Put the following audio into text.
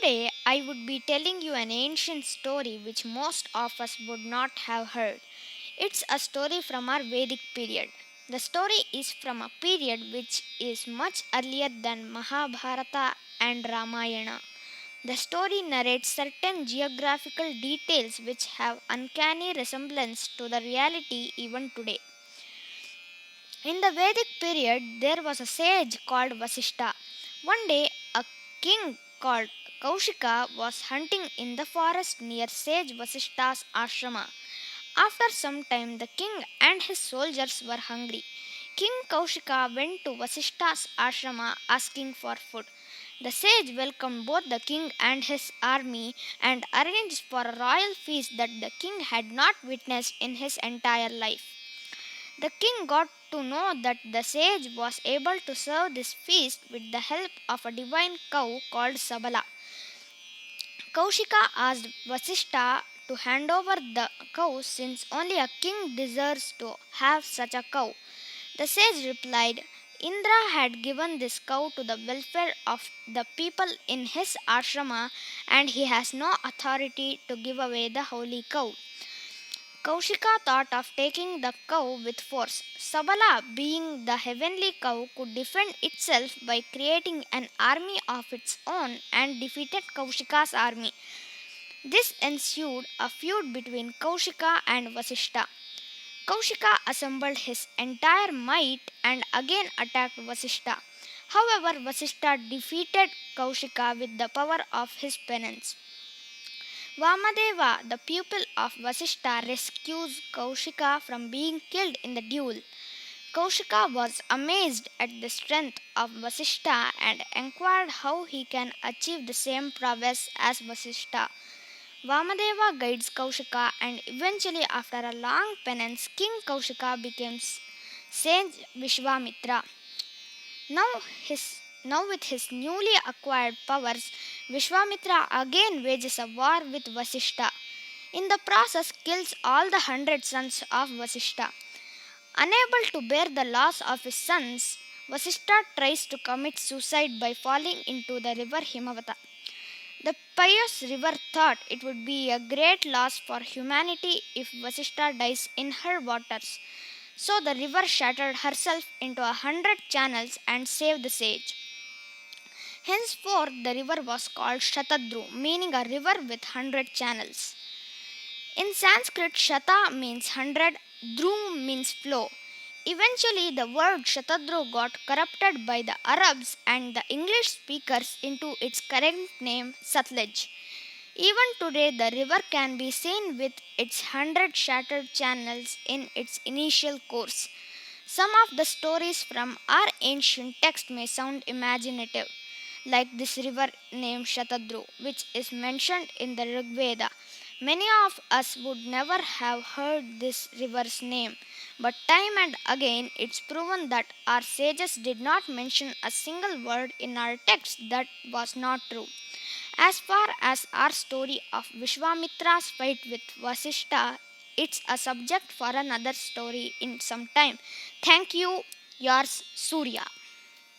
Today, I would be telling you an ancient story which most of us would not have heard. It's a story from our Vedic period. The story is from a period which is much earlier than Mahabharata and Ramayana. The story narrates certain geographical details which have uncanny resemblance to the reality even today. In the Vedic period, there was a sage called Vasishta. One day, a king called Kaushika was hunting in the forest near sage Vasishta's ashrama. After some time, the king and his soldiers were hungry. King Kaushika went to Vasishta's ashrama asking for food. The sage welcomed both the king and his army and arranged for a royal feast that the king had not witnessed in his entire life. The king got to know that the sage was able to serve this feast with the help of a divine cow called Sabala. Kaushika asked Vasishta to hand over the cow since only a king deserves to have such a cow. The sage replied, Indra had given this cow to the welfare of the people in his ashrama and he has no authority to give away the holy cow. Kaushika thought of taking the cow with force. Sabala, being the heavenly cow, could defend itself by creating an army of its own and defeated Kaushika's army. This ensued a feud between Kaushika and Vasishta. Kaushika assembled his entire might and again attacked Vasishta. However, Vasishta defeated Kaushika with the power of his penance. Vamadeva, the pupil of Vasishta, rescues Kaushika from being killed in the duel. Kaushika was amazed at the strength of Vasishta and inquired how he can achieve the same prowess as Vasishta. Vamadeva guides Kaushika and eventually after a long penance, King Kaushika becomes sage Vishwamitra. Now, now with his newly acquired powers, Vishwamitra again wages a war with Vasishta. In the process, kills all the 100 sons of Vasishta. Unable to bear the loss of his sons, Vasishta tries to commit suicide by falling into the river Himavata. The pious river thought it would be a great loss for humanity if Vasishta dies in her waters. So the river shattered herself into 100 channels and saved the sage. Henceforth, the river was called Shatadru, meaning a river with 100 channels. In Sanskrit, Shata means 100, Dru means flow. Eventually, the word Shatadru got corrupted by the Arabs and the English speakers into its current name, Satluj. Even today, the river can be seen with its 100 shattered channels in its initial course. Some of the stories from our ancient text may sound imaginative, like this river named Shatadru, which is mentioned in the Rig Veda. Many of us would never have heard this river's name, but time and again it's proven that our sages did not mention a single word in our text that was not true. As far as our story of Vishwamitra's fight with Vasishta, it's a subject for another story in some time. Thank you, yours Surya.